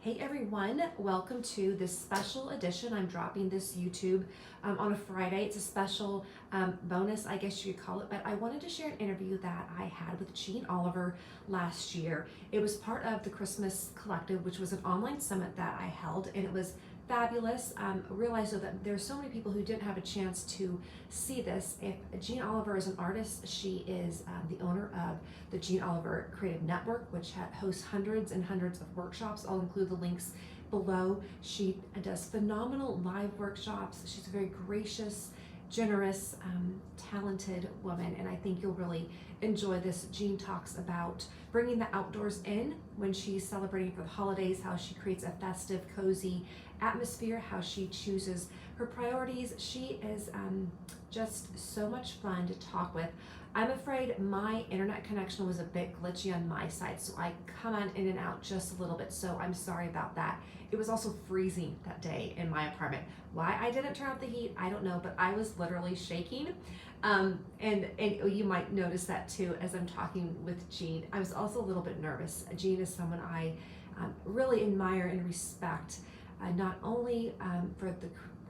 Hey everyone, welcome to this special edition. I'm dropping this YouTube on a Friday. It's a special bonus, I guess you could call it, but I wanted to share an interview that I had with Jeanne Oliver last year. It was part of the Christmas Collective, which was an online summit that I held, and it was fabulous. Realized though that there's so many people who didn't have a chance to see this. If Jeanne Oliver is an artist, she is the owner of the Jeanne Oliver Creative Network, which hosts hundreds and hundreds of workshops. I'll include the links below. She does phenomenal live workshops. She's a very gracious, generous, talented woman, and I think you'll really enjoy this. Jeanne talks about bringing the outdoors in when she's celebrating for the holidays, how she creates a festive, cozy atmosphere, how she chooses her priorities. She is just so much fun to talk with. I'm afraid my internet connection was a bit glitchy on my side, so I come on in and out just a little bit, so I'm sorry about that. It was also freezing that day in my apartment. Why I didn't turn off the heat, I don't know, but I was literally shaking. And you might notice that too as I'm talking with Jeanne. I was also a little bit nervous. Jeanne is someone I really admire and respect, not only for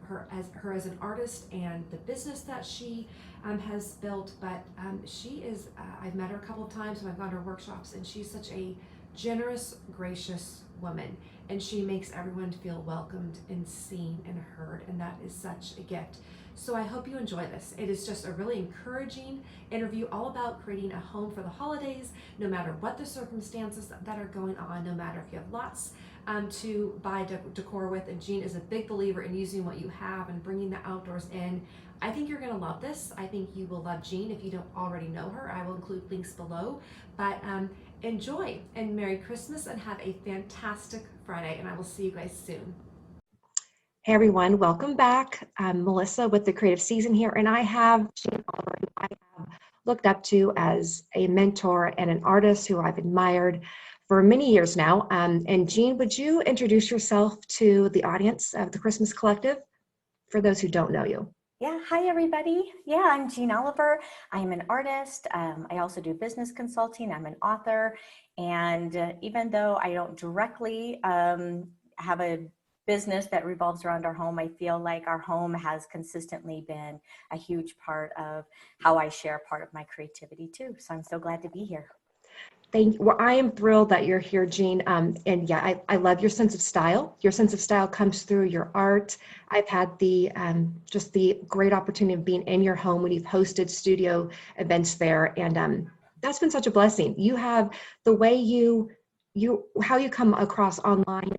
her as an artist and the business that she has built, but she is, I've met her a couple of times when I've gone to her workshops, and she's such a generous, gracious woman, and she makes everyone feel welcomed and seen and heard, and that is such a gift. So I hope you enjoy this. It is just a really encouraging interview all about creating a home for the holidays, no matter what the circumstances that are going on, no matter if you have lots to buy decor with. And Jeanne is a big believer in using what you have and bringing the outdoors in. I think you're gonna love this. I think you will love Jeanne if you don't already know her. I will include links below, but enjoy and Merry Christmas and have a fantastic Friday, and I will see you guys soon. Hey everyone, welcome back. I'm Melissa with the Creative Season here, and I have Jeanne Oliver, who I have looked up to as a mentor and an artist who I've admired for many years now. And Jeanne, would you introduce yourself to the audience of the Christmas Collective for those who don't know you? Yeah, hi everybody. Yeah, I'm Jeanne Oliver. I'm an artist. I also do business consulting. I'm an author. And even though I don't directly have a business that revolves around our home, I feel like our home has consistently been a huge part of how I share part of my creativity too. So I'm so glad to be here. Thank you. Well, I am thrilled that you're here, Jeanne. And yeah, I love your sense of style. Your sense of style comes through your art. I've had the just the great opportunity of being in your home when you've hosted studio events there, and that's been such a blessing. You have the way how you come across online.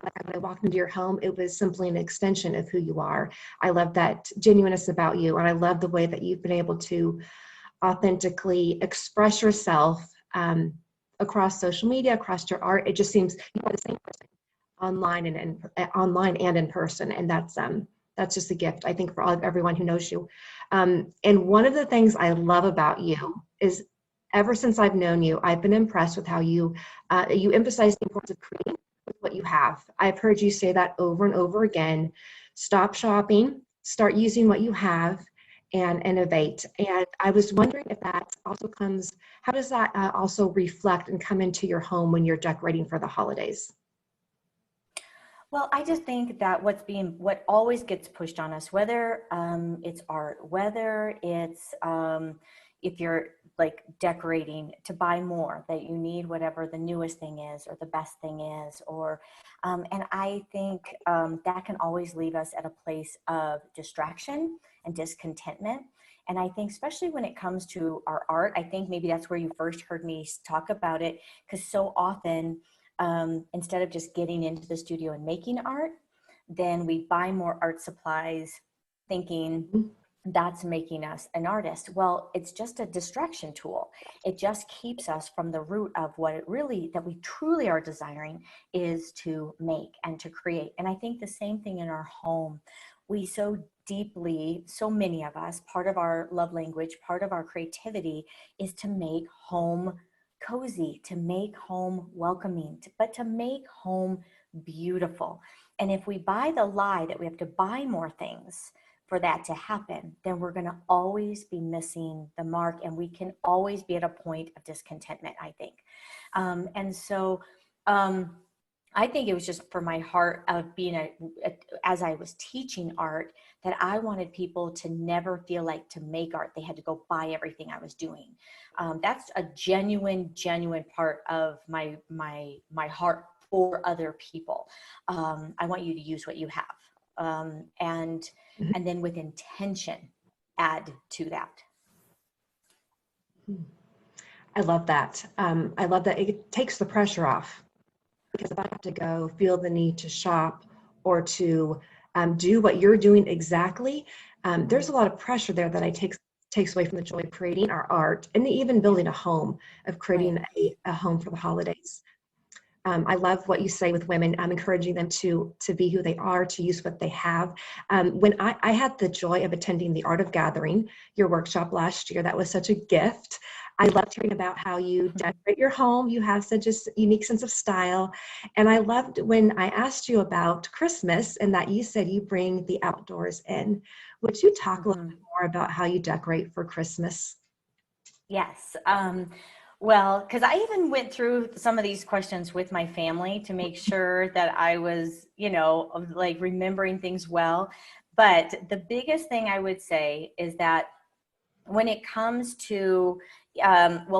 When I walked into your home, it was simply an extension of who you are. I love that genuineness about you, and I love the way that you've been able to authentically express yourself across social media, across your art. It just seems you are the same person online online and in person, and that's just a gift, I think, for everyone who knows you. And one of the things I love about you is, ever since I've known you, I've been impressed with how you emphasize the importance of creating with what you have. I've heard you say that over and over again. Stop shopping, start using what you have, and innovate. And I was wondering if that also comes, how does that also reflect and come into your home when you're decorating for the holidays? Well, I just think that what always gets pushed on us, whether it's art, whether it's if you're like decorating, to buy more, that you need whatever the newest thing is or the best thing is, or and I think that can always leave us at a place of distraction and discontentment. And I think especially when it comes to our art, I think maybe that's where you first heard me talk about it, because so often instead of just getting into the studio and making art, then we buy more art supplies thinking that's making us an artist. Well, it's just a distraction tool. It just keeps us from the root of what it really, that we truly are desiring, is to make and to create. And I think the same thing in our home. We so deeply, so many of us, part of our love language, part of our creativity is to make home cozy, to make home welcoming, but to make home beautiful. And if we buy the lie that we have to buy more things for that to happen, then we're going to always be missing the mark, and we can always be at a point of discontentment, I think. And so I think it was just for my heart of being as I was teaching art, that I wanted people to never feel like to make art, they had to go buy everything I was doing. That's a genuine part of my heart for other people. I want you to use what you have. And then with intention, add to that. I love that. I love that it takes the pressure off, because if I have to go feel the need to shop or to do what you're doing exactly, there's a lot of pressure there that takes away from the joy of creating our art and even building a home, of creating a home for the holidays. I love what you say with women. I'm encouraging them to be who they are, to use what they have. When I had the joy of attending the Art of Gathering, your workshop last year, that was such a gift. I loved hearing about how you decorate your home. You have such a unique sense of style. And I loved when I asked you about Christmas and that you said you bring the outdoors in. Would you talk a little bit more about how you decorate for Christmas? Yes. Well, because I even went through some of these questions with my family to make sure that I was, like remembering things well. But the biggest thing I would say is that when it comes to,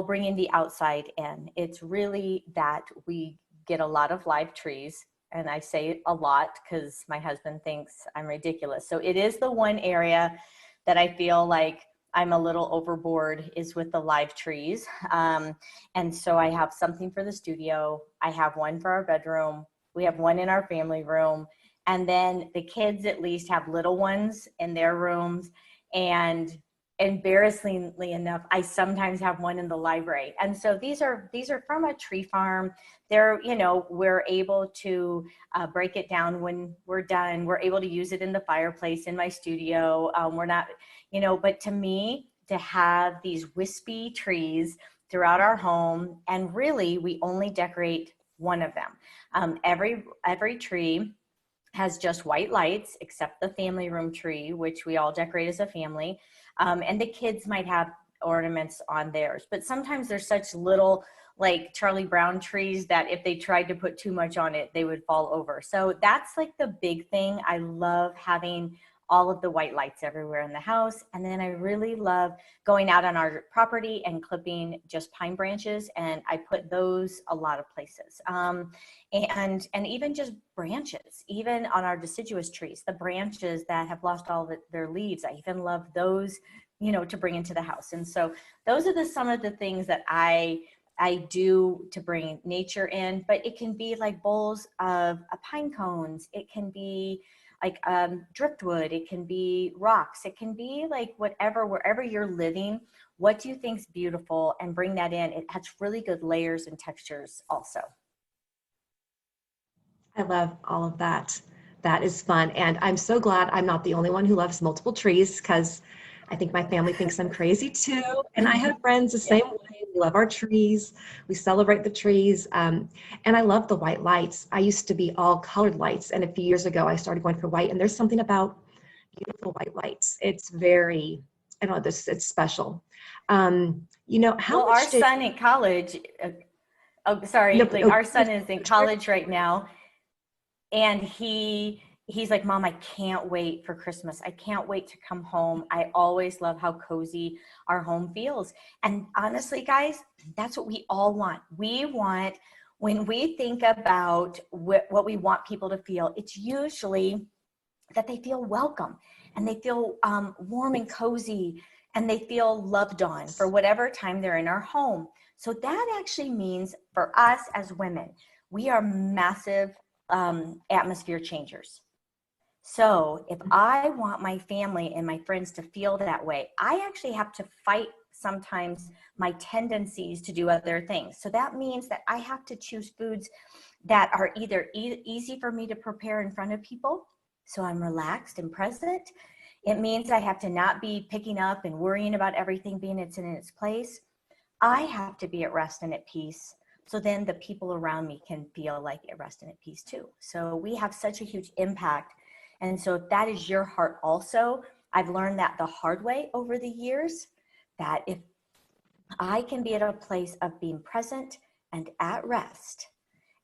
bringing the outside in, it's really that we get a lot of live trees. And I say a lot because my husband thinks I'm ridiculous. So it is the one area that I feel like I'm a little overboard, is with the live trees. And so I have something for the studio. I have one for our bedroom. We have one in our family room. And then the kids at least have little ones in their rooms. And embarrassingly enough, I sometimes have one in the library. And so these are from a tree farm. They're, we're able to break it down when we're done. We're able to use it in the fireplace in my studio. We're not, but to me, to have these wispy trees throughout our home, and really we only decorate one of them. Every tree has just white lights, except the family room tree, which we all decorate as a family. And the kids might have ornaments on theirs, but sometimes there's such little, like Charlie Brown trees, that if they tried to put too much on it, they would fall over. So that's like the big thing. I love having all of the white lights everywhere in the house. And then I really love going out on our property and clipping just pine branches. And I put those a lot of places. And even just branches, even on our deciduous trees, the branches that have lost all their leaves, I even love those, to bring into the house. And so those are some of the things that I do to bring nature in. But it can be like bowls of pine cones. It can be like driftwood. It can be rocks. It can be like whatever, wherever you're living, what do you think's beautiful, and bring that in. It has really good layers and textures also. I love all of that. That is fun. And I'm so glad I'm not the only one who loves multiple trees, because I think my family thinks I'm crazy too. And I have friends the same way. We love our trees. We celebrate the trees. And I love the white lights. I used to be all colored lights. And a few years ago, I started going for white. And there's something about beautiful white lights. It's very, I don't know, it's special. How Our much did, son in college, no, like no, our son is in college right now. And he's like, Mom, I can't wait for Christmas. I can't wait to come home. I always love how cozy our home feels. And honestly, guys, that's what we all want. We want, when we think about what we want people to feel, it's usually that they feel welcome, and they feel warm and cozy, and they feel loved on for whatever time they're in our home. So that actually means, for us as women, we are massive atmosphere changers. So if I want my family and my friends to feel that way, I actually have to fight sometimes my tendencies to do other things. So that means that I have to choose foods that are either easy for me to prepare in front of people, so I'm relaxed and present. It means I have to not be picking up and worrying about everything being in its place. I have to be at rest and at peace, so then the people around me can feel like at rest and at peace too. So we have such a huge impact. And so if that is your heart also, I've learned that the hard way over the years, that if I can be at a place of being present and at rest,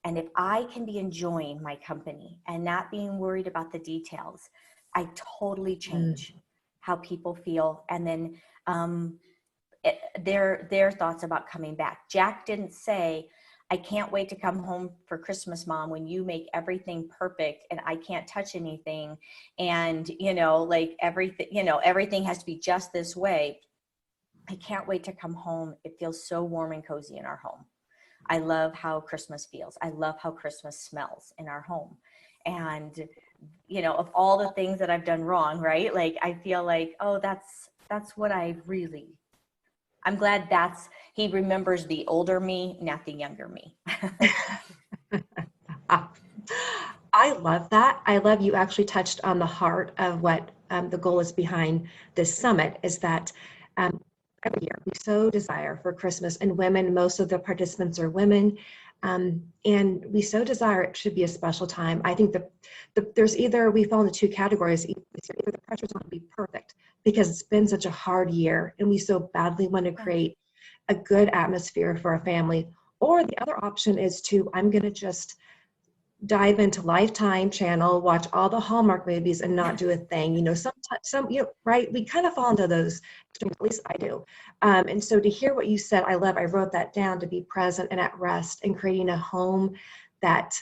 And if I can be enjoying my company and not being worried about the details, I totally Mm. change how people feel. And then their thoughts about coming back. Jack didn't say, I can't wait to come home for Christmas, Mom, when you make everything perfect and I can't touch anything. And, like everything, everything has to be just this way. I can't wait to come home. It feels so warm and cozy in our home. I love how Christmas feels. I love how Christmas smells in our home. And, of all the things that I've done wrong, right? Like, I feel like, oh, that's what I really, I'm glad he remembers the older me, not the younger me. Ah, I love that. I love you actually touched on the heart of what the goal is behind this summit is that um, every year we so desire for Christmas, and women, most of the participants are women, and we so desire it should be a special time. I think there's either, we fall into two categories. Either the pressure's on to be perfect because it's been such a hard year and we so badly want to create a good atmosphere for a family, or the other option is to, I'm going to just dive into Lifetime channel, watch all the Hallmark movies and not do a thing. Sometimes, right? We kind of fall into those extremes, at least I do. And so to hear what you said, I wrote that down, to be present and at rest and creating a home that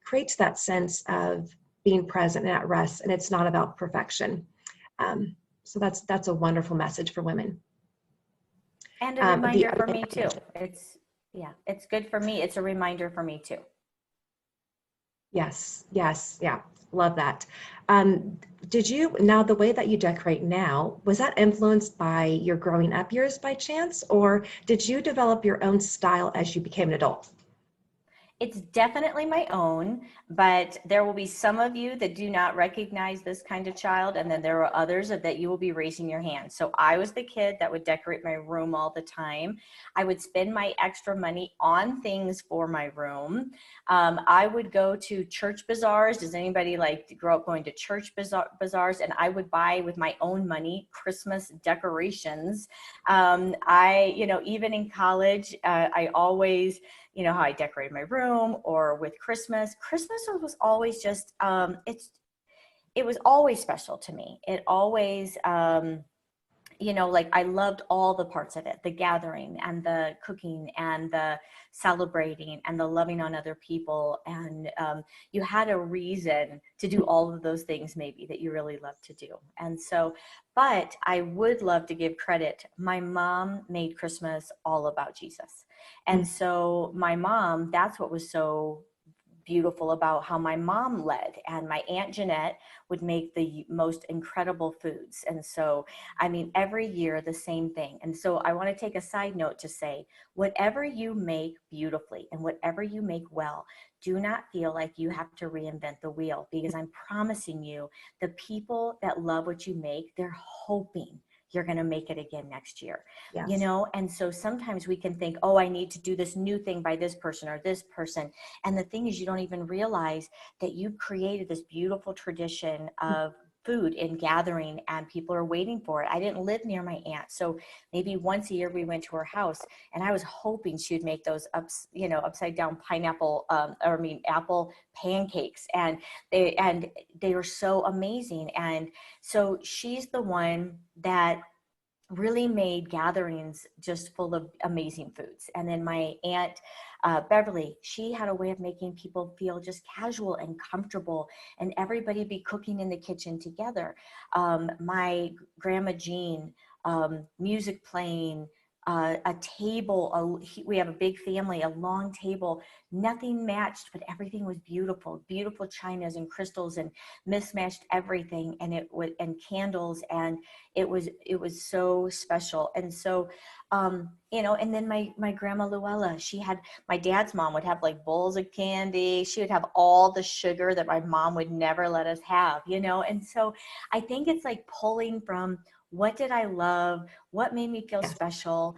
creates that sense of being present and at rest. And it's not about perfection. So that's a wonderful message for women. And a The reminder other for thing me too. It's good for me. It's a reminder for me too. Yes, yes, yeah, love that. Now the way that you decorate now, was that influenced by your growing up years by chance, or did you develop your own style as you became an adult? It's definitely my own, but there will be some of you that do not recognize this kind of child, and then there are others that you will be raising your hand. So I was the kid that would decorate my room all the time. I would spend my extra money on things for my room. I would go to church bazaars. Does anybody like grow up going to church bazaars? And I would buy with my own money Christmas decorations. Even in college, I always, how I decorated my room, or with Christmas. Christmas was always just, it was always special to me. It always, like I loved all the parts of it, the gathering and the cooking and the celebrating and the loving on other people. And you had a reason to do all of those things maybe that you really love to do. And so, but I would love to give credit. My mom made Christmas all about Jesus. And so my mom, that's what was so beautiful about how my mom led. And my Aunt Jeanette would make the most incredible foods. And so, every year the same thing. And so I want to take a side note to say, whatever you make beautifully and whatever you make well, do not feel like you have to reinvent the wheel, because I'm promising you, the people that love what you make, they're hoping you're going to make it again next year. Yes. And so sometimes we can think, oh, I need to do this new thing by this person or this person. And the thing is, you don't even realize that you've created this beautiful tradition of food and gathering, and people are waiting for it. I didn't live near my aunt, so maybe once a year we went to her house, and I was hoping she would make those upside down apple pancakes, and they were so amazing. And so she's the one that really made gatherings just full of amazing foods. And then my aunt Beverly, she had a way of making people feel just casual and comfortable, and everybody be cooking in the kitchen together. My grandma Jeanne, music playing, a table, we have a big family, a long table, nothing matched, but everything was beautiful chinas and crystals and mismatched everything. And and candles, and it was so special. And so, and then my grandma Luella, my dad's mom would have like bowls of candy. She would have all the sugar that my mom would never let us have, and so I think it's like pulling from, what did I love? what made me feel Yes. special,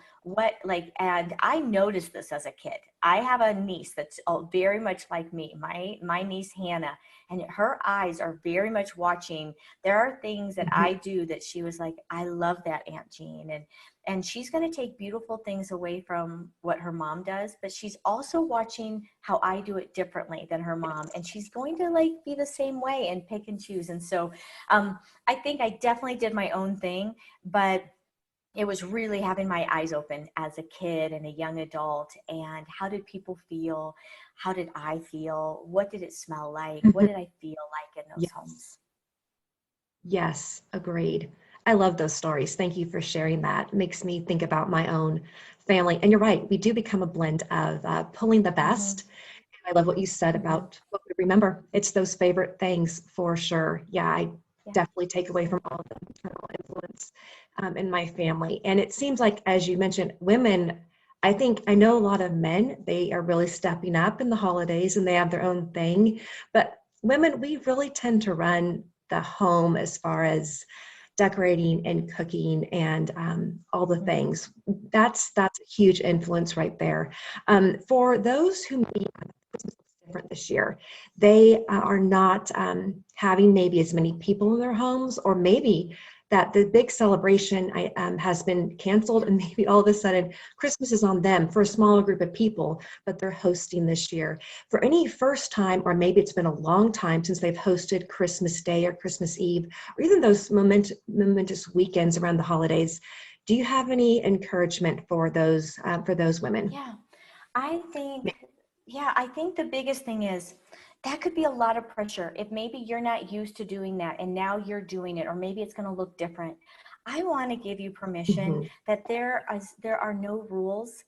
and I noticed this as a kid. I have a niece that's very much like me, my niece Hannah, and her eyes are very much watching. There are things that I do that she was like, I love that, Aunt Jeanne. And she's going to take beautiful things away from what her mom does, but she's also watching how I do it differently than her mom. And she's going to like be the same way and pick and choose. And so I think I definitely did my own thing, but it was really having my eyes open as a kid and a young adult. And how did people feel? How did I feel? What did it smell like? What did I feel like in those Yes. homes? Yes, agreed. I love those stories. Thank you for sharing that. It makes me think about my own family. And you're right, we do become a blend of pulling the best. I love what you said about what we remember. It's those favorite things for sure. Yeah, I definitely take away from all the maternal influence in my family. And it seems like, as you mentioned, women, I know a lot of men, they are really stepping up in the holidays and they have their own thing. But women, we really tend to run the home as far as decorating and cooking and all the things. That's a huge influence right there. For those who may different this year, they are not having maybe as many people in their homes, or maybe that the big celebration has been canceled, and maybe all of a sudden Christmas is on them for a smaller group of people, but they're hosting this year. For any first time, or maybe it's been a long time since they've hosted Christmas Day or Christmas Eve, or even those momentous weekends around the holidays, do you have any encouragement for those women? Yeah, I think, I think the biggest thing is that could be a lot of pressure. If maybe you're not used to doing that and now you're doing it, or maybe it's going to look different. I want to give you permission that there are no rules,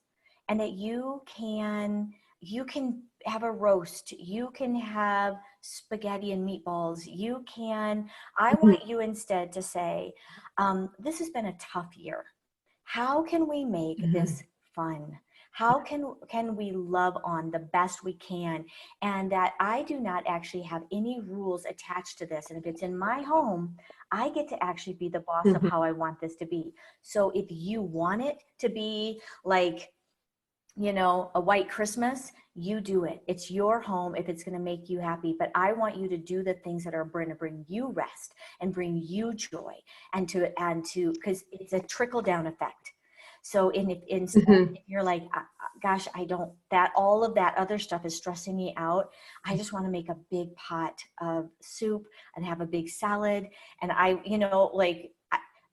and that you can have a roast, you can have spaghetti and meatballs, I want you instead to say, this has been a tough year. How can we make this fun? How can we love on the best we can? And that I do not actually have any rules attached to this. And if it's in my home, I get to actually be the boss of how I want this to be. So if you want it to be like, a white Christmas, you do it. It's your home if it's going to make you happy. But I want you to do the things that are going to bring you rest and bring you joy, because it's a trickle down effect. So instead, if you're like, gosh, all of that other stuff is stressing me out. I just want to make a big pot of soup and have a big salad. And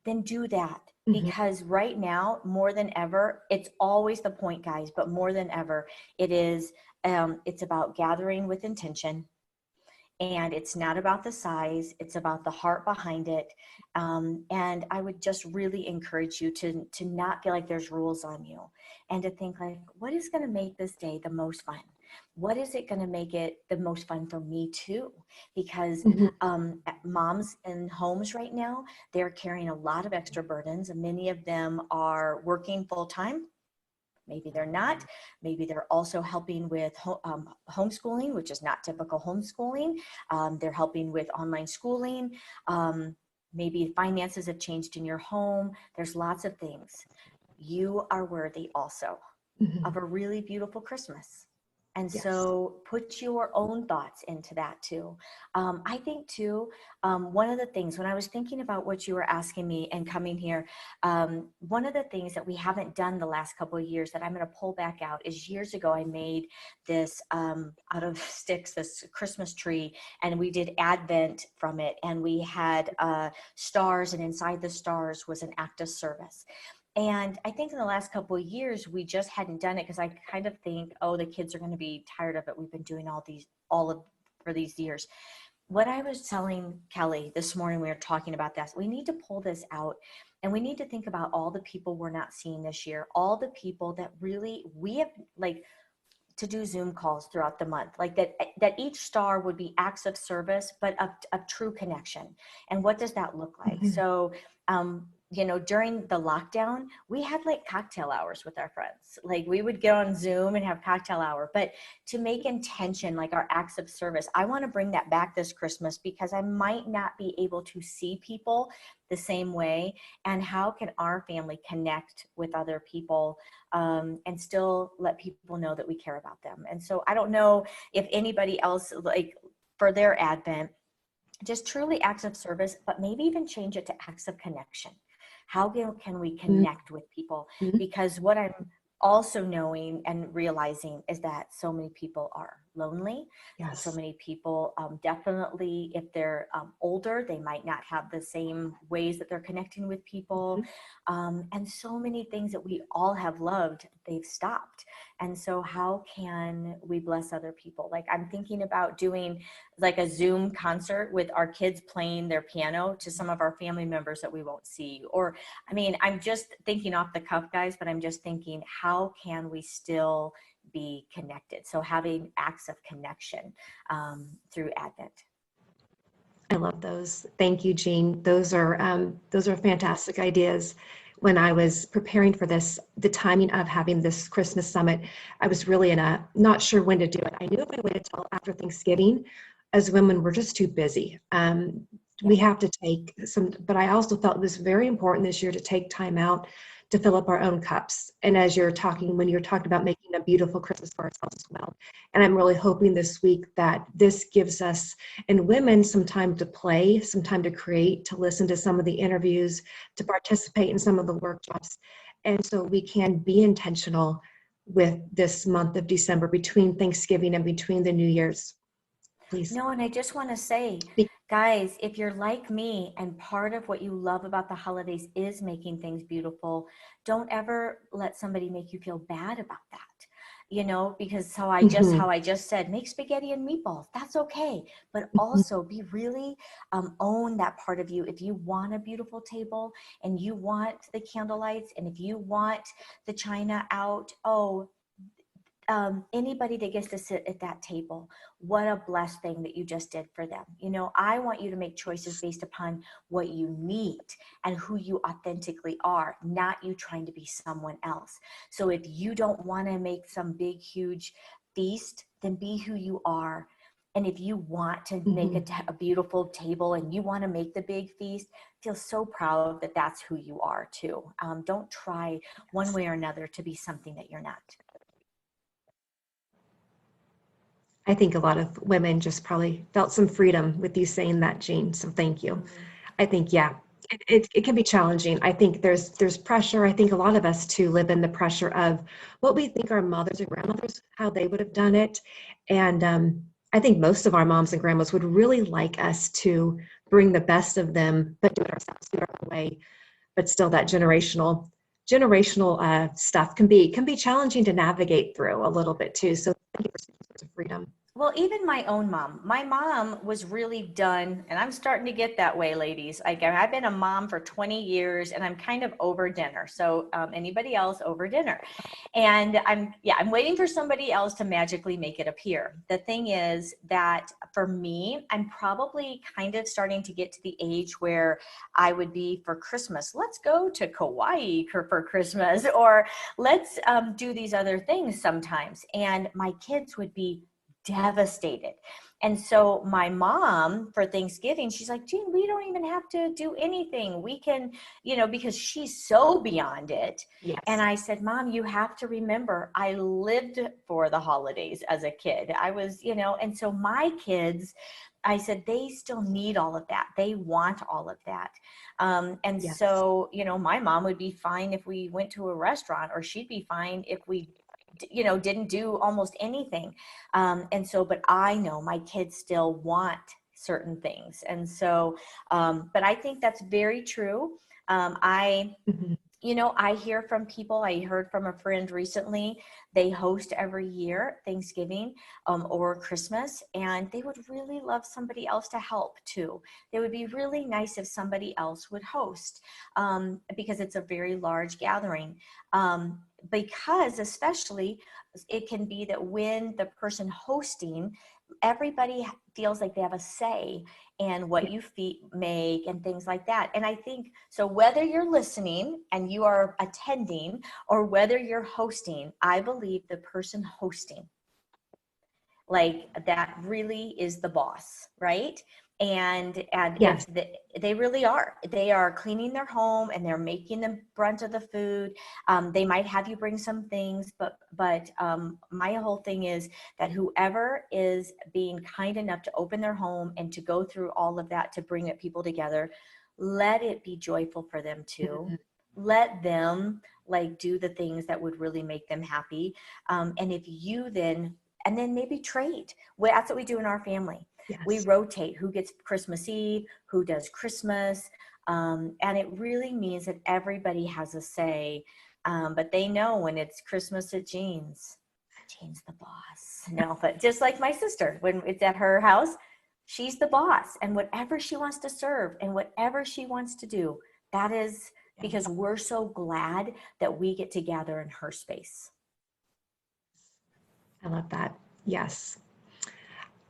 then do that. Because right now, more than ever, it's always the point, guys, but more than ever, it's about gathering with intention. And it's not about the size, it's about the heart behind it. And I would just really encourage you to not feel like there's rules on you, and to think like, what is going to make this day the most fun? What is it going to make it the most fun for me too? Because moms in homes right now, they're carrying a lot of extra burdens, and many of them are working full time. Maybe they're not. Maybe they're also helping with homeschooling, which is not typical homeschooling. They're helping with online schooling. Maybe finances have changed in your home. There's lots of things. You are worthy also of a really beautiful Christmas. And so put your own thoughts into that too. I think too, one of the things, when I was thinking about what you were asking me and coming here, one of the things that we haven't done the last couple of years that I'm going to pull back out is, years ago, I made this out of sticks, this Christmas tree, and we did Advent from it. And we had stars, and inside the stars was an act of service. And I think in the last couple of years, we just hadn't done it because I kind of think, oh, the kids are going to be tired of it. We've been doing for these years. What I was telling Kelly this morning, we were talking about this. We need to pull this out, and we need to think about all the people we're not seeing this year, all the people that really we have to do Zoom calls throughout the month, like that each star would be acts of service, but of true connection. And what does that look like? So during the lockdown, we had like cocktail hours with our friends. Like we would get on Zoom and have cocktail hour, but to make intention, like our acts of service, I want to bring that back this Christmas because I might not be able to see people the same way. And how can our family connect with other people and still let people know that we care about them? And so I don't know if anybody else, like for their Advent, just truly acts of service, but maybe even change it to acts of connection. How can we connect with people? Mhm. Because what I'm also knowing and realizing is that so many people are lonely. So Yes. many people, definitely, if they're older, they might not have the same ways that they're connecting with people. Mhm. And so many things that we all have loved, they've stopped. And so how can we bless other people? Like I'm thinking about doing like a Zoom concert with our kids playing their piano to some of our family members that we won't see. Or, I mean, I'm just thinking off the cuff, guys, but I'm just thinking, how can we still be connected? So having acts of connection through Advent. I love those. Thank you, Jean. Those are fantastic ideas. When I was preparing for this, the timing of having this Christmas summit, I was really not sure when to do it. I knew if I waited till after Thanksgiving, as women, we're just too busy. We Yep. have to take some, but I also felt it was very important this year to take time out to fill up our own cups. And as when you're talking about making a beautiful Christmas for ourselves as well. And I'm really hoping this week that this gives us and women some time to play, some time to create, to listen to some of the interviews, to participate in some of the workshops. And so we can be intentional with this month of December between Thanksgiving and between the New Year's. Please. No, and I just want to say, Be- guys, if you're like me and part of what you love about the holidays is making things beautiful, don't ever let somebody make you feel bad about that. Because Mhm. how I just said, make spaghetti and meatballs. That's okay. But Mhm. also be really own that part of you. If you want a beautiful table and you want the candlelights and if you want the china out, anybody that gets to sit at that table, what a blessed thing that you just did for them. I want you to make choices based upon what you need and who you authentically are, not you trying to be someone else. So if you don't want to make some big, huge feast, then be who you are. And if you want to make Mhm. a beautiful table and you want to make the big feast, feel so proud that that's who you are too. Don't try one way or another to be something that you're not. I think a lot of women just probably felt some freedom with you saying that, Jean. So thank you. Mhm. I think, yeah, it can be challenging. I think there's pressure. I think a lot of us too live in the pressure of what we think our mothers and grandmothers, how they would have done it. And I think most of our moms and grandmas would really like us to bring the best of them, but do it ourselves, do it our own way. But still that generational stuff can be challenging to navigate through a little bit too. So thank you for speaking to freedom. Well, even my own mom, my mom was really done, and I'm starting to get that way, ladies. I've been a mom for 20 years and I'm kind of over dinner. So anybody else over dinner? And I'm waiting for somebody else to magically make it appear. The thing is that for me, I'm probably kind of starting to get to the age where I would be for Christmas. Let's go to Kauai for Christmas, or let's do these other things sometimes. And my kids would be devastated. And so my mom for Thanksgiving, she's like, Jean, we don't even have to do anything. We can, because she's so beyond it. And Yes. I said, Mom, you have to remember, I lived for the holidays as a kid. I was, and so my kids, I said, they still need all of that. They want all of that. And Yes. so, my mom would be fine if we went to a restaurant, or she'd be fine if we didn't do almost anything. And so, but I know my kids still want certain things. And so, but I think that's very true. Mhm. I hear from people, I heard from a friend recently, they host every year Thanksgiving or Christmas, and they would really love somebody else to help too. It would be really nice if somebody else would host because it's a very large gathering. Because especially it can be that when the person hosting everybody feels like they have a say in what you make and things like that. And I think, so whether you're listening and you are attending or whether you're hosting, I believe the person hosting, like, that really is the boss, right? And Yes. if they really are, they are cleaning their home and they're making the brunt of the food. They might have you bring some things, but my whole thing is that whoever is being kind enough to open their home and to go through all of that to bring people together, let it be joyful for them too. Mhm. Let them like do the things that would really make them happy. And if you then, and then maybe trade. Well, that's what we do in our family. We Yes. rotate who gets Christmas Eve, who does Christmas. And it really means that everybody has a say. But they know when it's Christmas at Jeanne's the boss. No, but just like my sister, when it's at her house, she's the boss. And whatever she wants to serve and whatever she wants to do, that is because we're so glad that we get to gather in her space. I love that. Yes.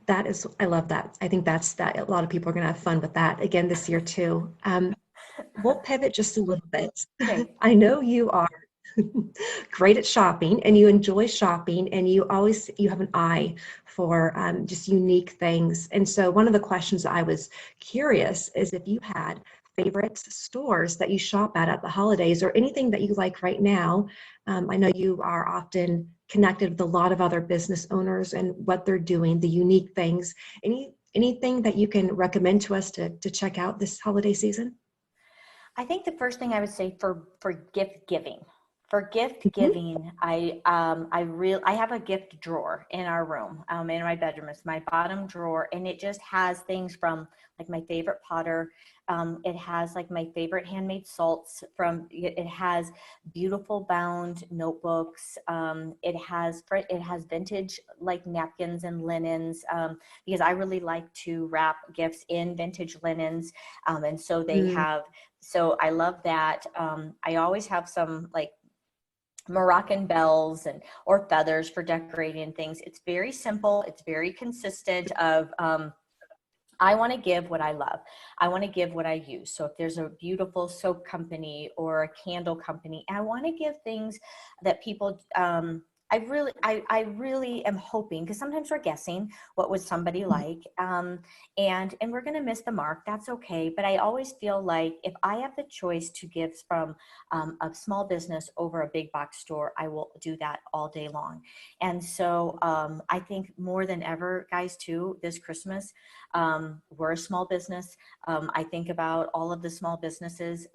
That is, I love that. I think that a lot of people are going to have fun with that again this year too. We'll pivot just a little bit. Okay. I know you are great at shopping and you enjoy shopping and you have an eye for just unique things. And so one of the questions I was curious is if you had favorite stores that you shop at the holidays or anything that you like right now. I know you are often connected with a lot of other business owners and what they're doing, the unique things. Anything that you can recommend to us to check out this holiday season? I think the first thing I would say for gift giving, Mhm. I have a gift drawer in our room, in my bedroom. It's my bottom drawer, and it just has things from like my favorite potter. It has like my favorite handmade salts it has beautiful bound notebooks. It has vintage like napkins and linens, because I really like to wrap gifts in vintage linens. And so so I love that. I always have some like Moroccan bells or feathers for decorating things. It's very simple. It's very consistent of, I want to give what I love. I want to give what I use. So if there's a beautiful soap company or a candle company, I want to give things that people, I really am hoping, because sometimes we're guessing what would somebody like, and we're going to miss the mark. That's okay. But I always feel like if I have the choice to give from a small business over a big box store, I will do that all day long. And so I think more than ever, guys, too, this Christmas, we're a small business. I think about all of the small businesses.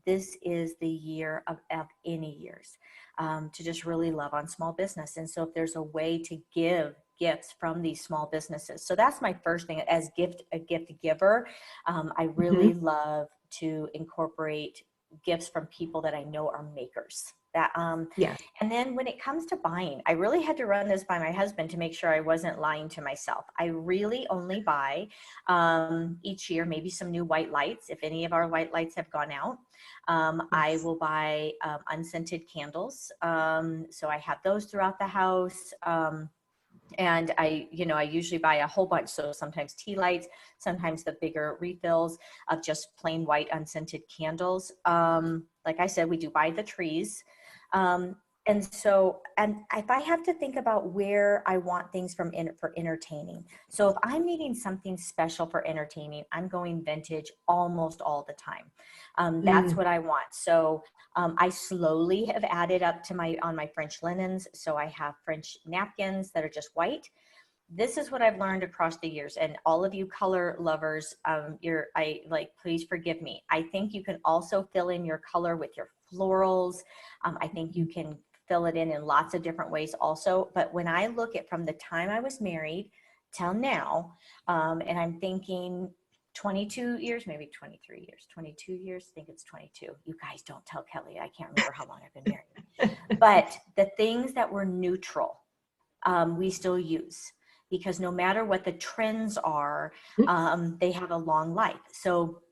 This is the year of any years, to just really love on small business. And so if there's a way to give gifts from these small businesses. So that's my first thing as a gift giver. I really Mhm. love to incorporate gifts from people that I know are makers. Yes. And then when it comes to buying, I really had to run this by my husband to make sure I wasn't lying to myself. I really only buy each year maybe some new white lights. If any of our white lights have gone out, I Yes. will buy unscented candles. So I have those throughout the house. And I usually buy a whole bunch. So sometimes tea lights, sometimes the bigger refills of just plain white unscented candles. Like I said, we do buy the trees. Um, and if I have to think about where I want things for entertaining. So if I'm needing something special for entertaining, I'm going vintage almost all the time. That's Mm. what I want. So I slowly have added up to on my French linens. So I have French napkins that are just white. This is what I've learned across the years, and all of you color lovers, please forgive me. I think you can also fill in your color with your florals. I think you can fill it in lots of different ways also. But when I look at from the time I was married till now, and I'm thinking 22 years, maybe 23 years, 22 years, I think it's 22. You guys don't tell Kelly. I can't remember how long I've been married. But the things that were neutral, we still use, because no matter what the trends are, they have a long life. So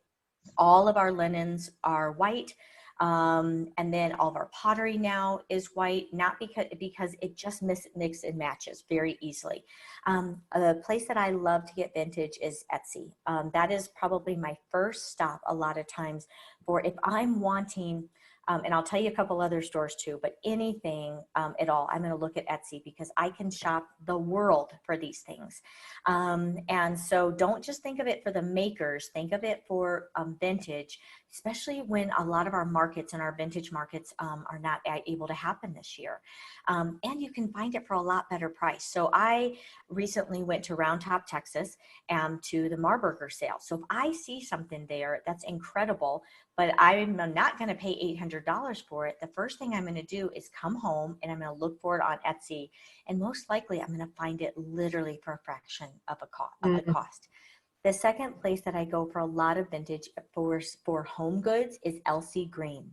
all of our linens are white. And then all of our pottery now is white, not because it just mix and matches very easily. A place that I love to get vintage is Etsy. That is probably my first stop a lot of times for if I'm wanting, and I'll tell you a couple other stores too, but anything at all, I'm going to look at Etsy because I can shop the world for these things. And so don't just think of it for the makers, think of it for vintage, especially when a lot of our markets and our vintage markets are not able to happen this year. And you can find it for a lot better price. So I recently went to Round Top, Texas, to the Marburger sale. So if I see something there that's incredible, but I'm not going to pay $800 for it, the first thing I'm going to do is come home and I'm going to look for it on Etsy. And most likely I'm going to find it literally for a fraction of the cost. The second place that I go for a lot of vintage for home goods is Elsie Green.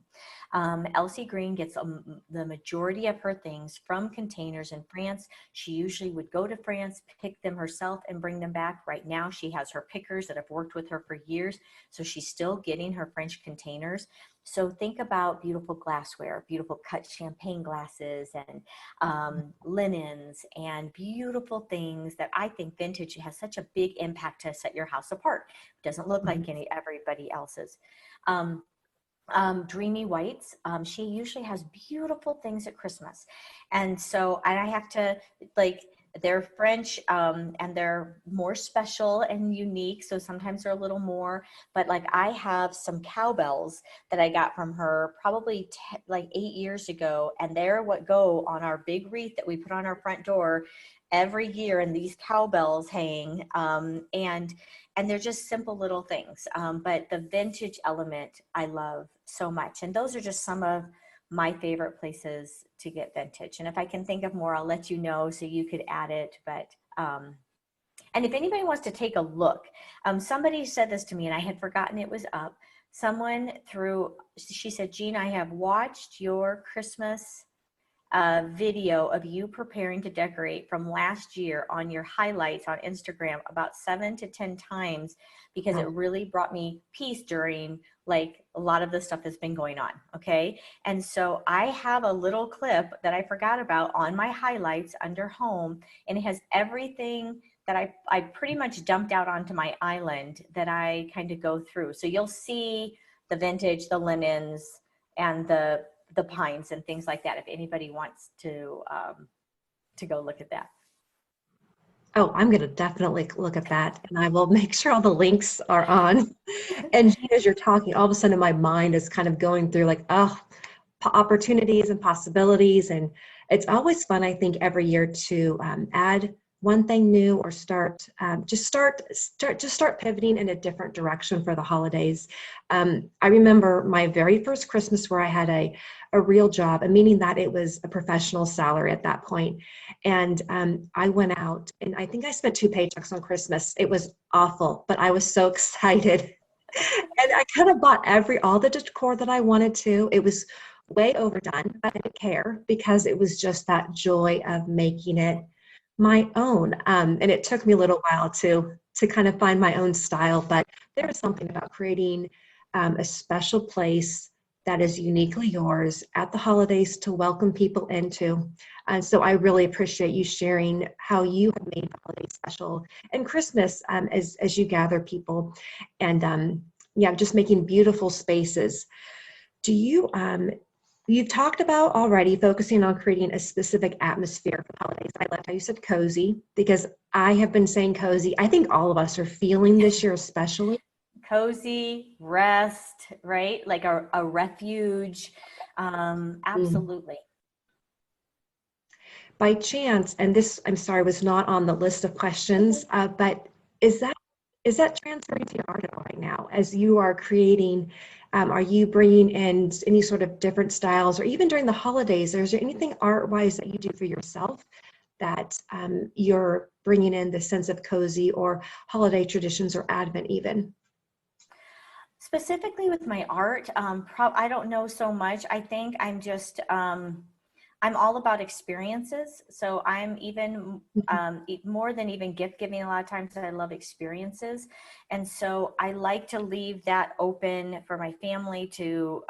Elsie Green gets the majority of her things from containers in France. She usually would go to France, pick them herself and bring them back. Right now she has her pickers that have worked with her for years. So she's still getting her French containers. So think about beautiful glassware, beautiful cut champagne glasses and linens and beautiful things that I think vintage has such a big impact to set your house apart. It doesn't look like everybody else's. Dreamy Whites, she usually has beautiful things at Christmas. And so I have to they're French and they're more special and unique. So sometimes they're a little more, but like I have some cowbells that I got from her probably 8 years ago. And they're what go on our big wreath that we put on our front door every year. And these cowbells hang and they're just simple little things. But the vintage element I love so much. And those are just some of my favorite places to get vintage. And if I can think of more, I'll let you know so you could add it. But, and if anybody wants to take a look, somebody said this to me and I had forgotten it was up. She said, Jeanne, I have watched your Christmas video of you preparing to decorate from last year on your highlights on Instagram about 7 to 10 times because it really brought me peace during a lot of the stuff that's been going on. Okay. And so I have a little clip that I forgot about on my highlights under home, and it has everything that I pretty much dumped out onto my island that I kind of go through. So you'll see the vintage, the linens, and the pines and things like that, if anybody wants to go look at that. Oh, I'm going to definitely look at that, and I will make sure all the links are on. And Jeanne, as you're talking, all of a sudden my mind is kind of going through opportunities and possibilities. And it's always fun, I think, every year to add one thing new or start pivoting in a different direction for the holidays. I remember my very first Christmas where I had a real job, meaning that it was a professional salary at that point. And I went out and I think I spent 2 paychecks on Christmas. It was awful, but I was so excited. And I kind of bought all the decor that I wanted to. It was way overdone. I didn't care because it was just that joy of making it my own. And it took me a little while to kind of find my own style, but there is something about creating a special place that is uniquely yours at the holidays to welcome people into. And so I really appreciate you sharing how you have made holidays special and Christmas as you gather people and just making beautiful spaces. Do you, you've talked about already focusing on creating a specific atmosphere for the holidays. I loved how you said cozy, because I have been saying cozy. I think all of us are feeling this year especially. Cozy, rest, right? Like a refuge. Absolutely. By chance, and this, I'm sorry, was not on the list of questions, but is that transferring to your art right now as you are creating? Are you bringing in any sort of different styles, or even during the holidays, is there anything art-wise that you do for yourself that you're bringing in the sense of cozy or holiday traditions or Advent even? Specifically with my art, I don't know so much. I think I'm just, I'm all about experiences. So I'm even more than even gift giving. A lot of times I love experiences. And so I like to leave that open for my family to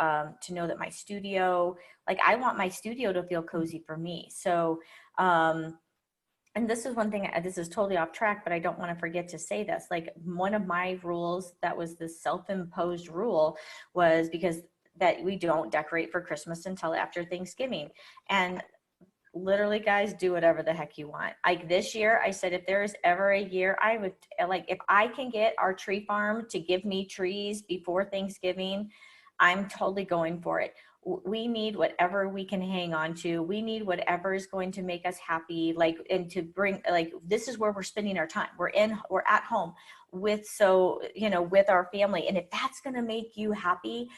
know that my studio, like I want my studio to feel cozy for me. So, and this is one thing, this is totally off track, but I don't want to forget to say this. Like one of my rules that was this self-imposed rule was because that we don't decorate for Christmas until after Thanksgiving. And literally, guys, do whatever the heck you want. Like this year, I said, if there is ever a year, I would like, if I can get our tree farm to give me trees before Thanksgiving, I'm totally going for it. We need whatever we can hang on to. We need whatever is going to make us happy. Like, and to bring, like, this is where we're spending our time. We're at home with, so, with our family. And if that's going to make you happy,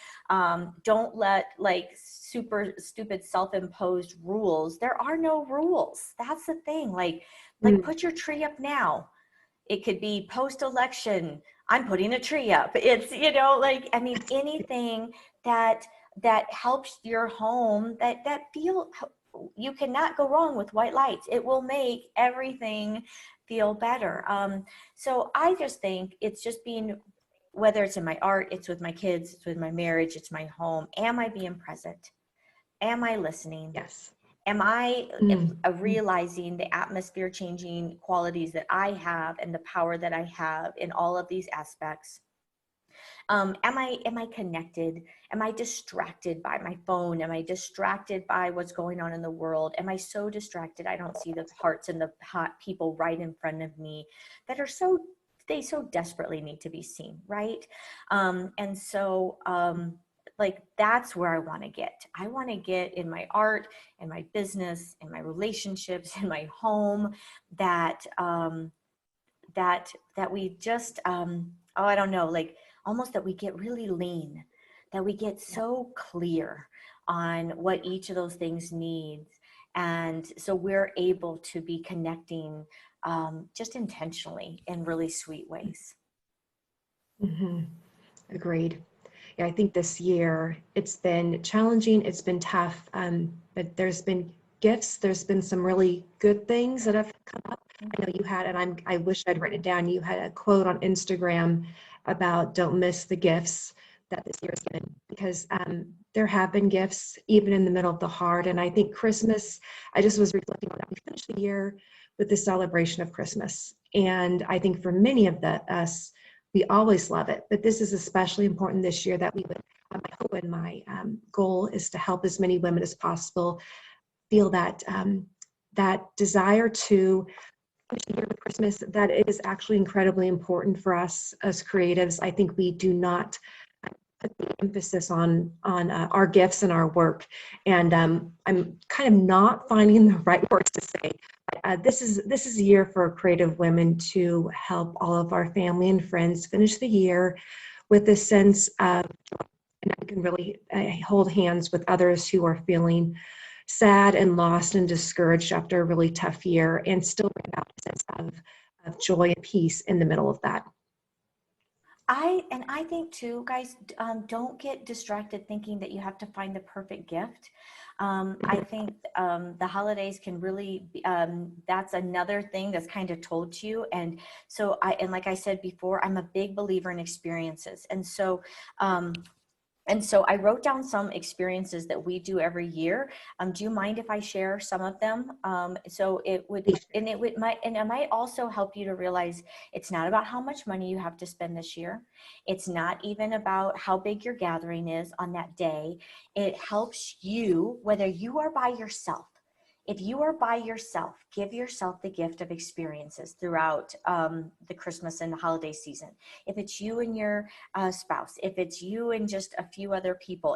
don't let like super stupid self-imposed rules. There are no rules. That's the thing. Like put your tree up now. It could be post-election. I'm putting a tree up. It's, like, I mean, anything that helps your home, that feel, you cannot go wrong with white lights. It will make everything feel better. So I just think it's just being, whether it's in my art, it's with my kids, it's with my marriage, it's my home. Am I being present? Am I listening? Yes. Am I Mm. realizing the atmosphere changing qualities that I have and the power that I have in all of these aspects? Am I connected? Am I distracted by my phone? Am I distracted by what's going on in the world? Am I so distracted I don't see the hearts and the hot people right in front of me that are they so desperately need to be seen, right? And so like that's where I want to get. I want to get in my art, in my business, in my relationships, in my home, that that we just oh, I don't know, like almost that we get really lean, that we get so clear on what each of those things needs, and so we're able to be connecting just intentionally in really sweet ways. Hmm. Agreed. Yeah, I think this year it's been challenging, it's been tough, but there's been gifts, there's been some really good things that have come up. I know you had, and I wish I'd written it down, you had a quote on Instagram about don't miss the gifts that this year's given, because there have been gifts even in the middle of the hard. And I think Christmas, I just was reflecting on that. We finished the year with the celebration of Christmas. And I think for many of us, we always love it, but this is especially important this year that we would, my hope and my goal is to help as many women as possible feel that that desire to finish the year with Christmas, that it is actually incredibly important for us as creatives. I think we do not put the emphasis on our gifts and our work, and I'm kind of not finding the right words to say. This is a year for creative women to help all of our family and friends finish the year with a sense of, and I can really hold hands with others who are feeling sad and lost and discouraged after a really tough year, and still bring out a sense of joy and peace in the middle of that. I think too, guys, don't get distracted thinking that you have to find the perfect gift. I think the holidays can really be, that's another thing that's kind of told to you. And so and like I said before, I'm a big believer in experiences. And so I wrote down some experiences that we do every year. Do you mind if I share some of them? So it would, and it might also help you to realize it's not about how much money you have to spend this year. It's not even about how big your gathering is on that day. It helps you, whether you are by yourself. If you are by yourself, give yourself the gift of experiences throughout the Christmas and the holiday season. If it's you and your spouse, if it's you and just a few other people,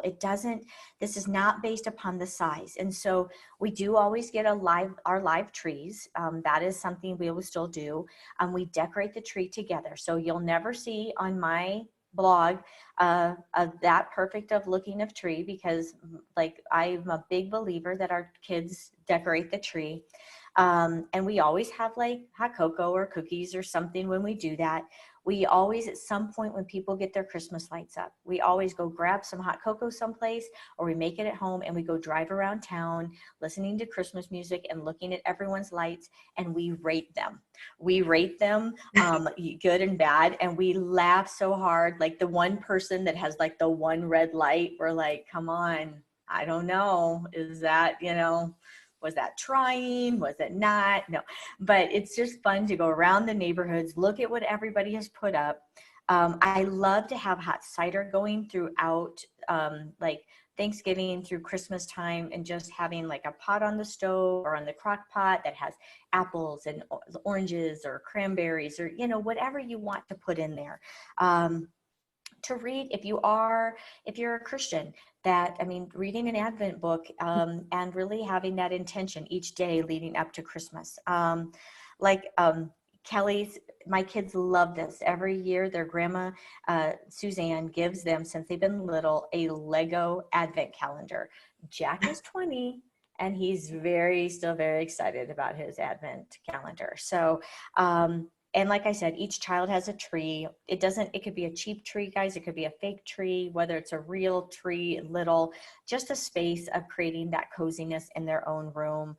this is not based upon the size. And so we do always get our live trees. That is something we will still do. We decorate the tree together. So you'll never see on my blog that perfect of looking of tree, because like I'm a big believer that our kids decorate the tree. And we always have like hot cocoa or cookies or something when we do that. We always, at some point when people get their Christmas lights up, we always go grab some hot cocoa someplace, or we make it at home and we go drive around town listening to Christmas music and looking at everyone's lights, and we rate them. We rate them good and bad, and we laugh so hard. Like the one person that has like the one red light, we're like, come on, I don't know. Is that, was that trying? Was it not? No, but it's just fun to go around the neighborhoods, look at what everybody has put up. I love to have hot cider going throughout, like Thanksgiving through Christmas time, and just having like a pot on the stove or on the crock pot that has apples and oranges or cranberries, or, whatever you want to put in there. To read, if you're a Christian, reading an Advent book, and really having that intention each day leading up to Christmas. Kelly's, my kids love this. Every year their grandma, Suzanne, gives them, since they've been little, a Lego Advent calendar. Jack is 20 and he's still very excited about his Advent calendar. So, and like I said, each child has a tree. It could be a cheap tree, guys. It could be a fake tree, whether it's a real tree, little, just a space of creating that coziness in their own room.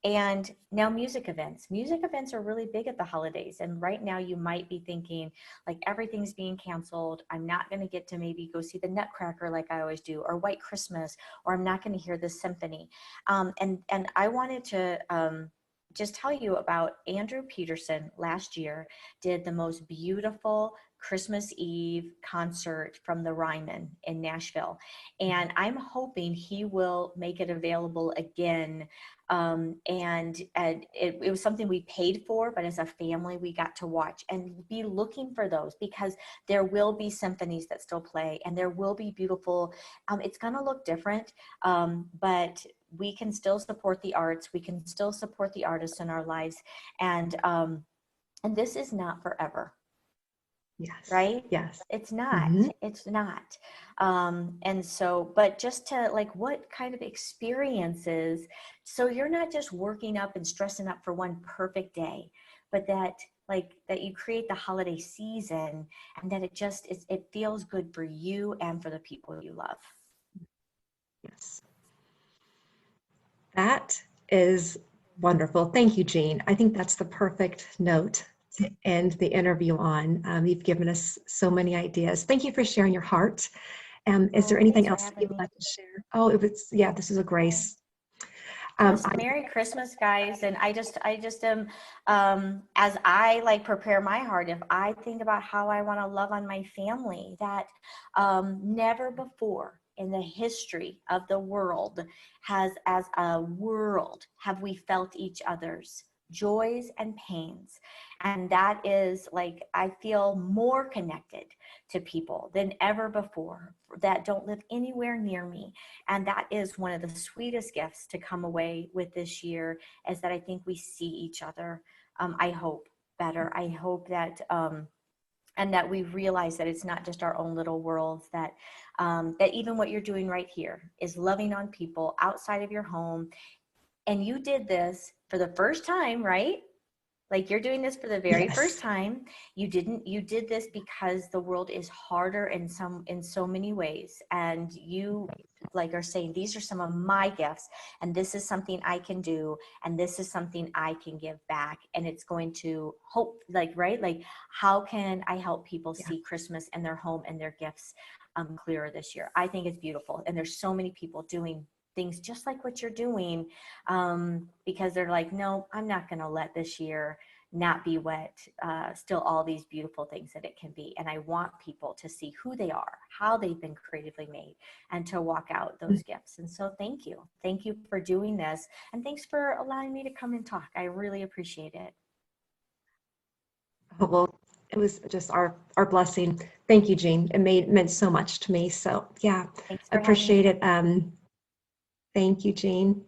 And now music events. Music events are really big at the holidays. And right now you might be thinking, like, everything's being canceled. I'm not going to get to maybe go see the Nutcracker like I always do, or White Christmas, or I'm not going to hear the symphony. And I wanted to just tell you about Andrew Peterson. Last year did the most beautiful Christmas Eve concert from the Ryman in Nashville. And I'm hoping he will make it available again. And it was something we paid for, but as a family, we got to watch and be looking for those, because there will be symphonies that still play, and there will be beautiful, it's going to look different, but we can still support the arts. We can still support the artists in our lives. And this is not forever. Yes. Right? Yes. It's not. Mm-hmm. It's not. And so, but just to like, what kind of experiences, so you're not just working up and stressing up for one perfect day, but that you create the holiday season, and that it feels good for you and for the people you love. Yes. That is wonderful. Thank you, Jeanne. I think that's the perfect note to end the interview on. You've given us so many ideas. Thank you for sharing your heart. Is there anything else that you would like to share? Oh, this is a grace. Merry Christmas, guys. And I just am, as I like prepare my heart, if I think about how I want to love on my family, that never before in the history of the world as a world, have we felt each other's joys and pains. And that is like, I feel more connected to people than ever before that don't live anywhere near me. And that is one of the sweetest gifts to come away with this year, is that I think we see each other. I hope better. I hope that, and that we realize that it's not just our own little worlds, that even what you're doing right here is loving on people outside of your home. And you did this for the first time, right? Like, you're doing this for the very first time. You did this because the world is harder in so many ways. And you like are saying, these are some of my gifts, and this is something I can do, and this is something I can give back. And it's going to hope, right? Like, how can I help people see Christmas and their home and their gifts clearer this year? I think it's beautiful. And there's so many people doing things just like what you're doing, because they're like, no, I'm not going to let this year not be what still all these beautiful things that it can be. And I want people to see who they are, how they've been creatively made, and to walk out those gifts. And so thank you for doing this, and thanks for allowing me to come and talk. I really appreciate it. Oh, well, it was just our blessing. Thank you, Jeanne. It meant so much to me. So yeah, I appreciate it. Thank you, Jeanne.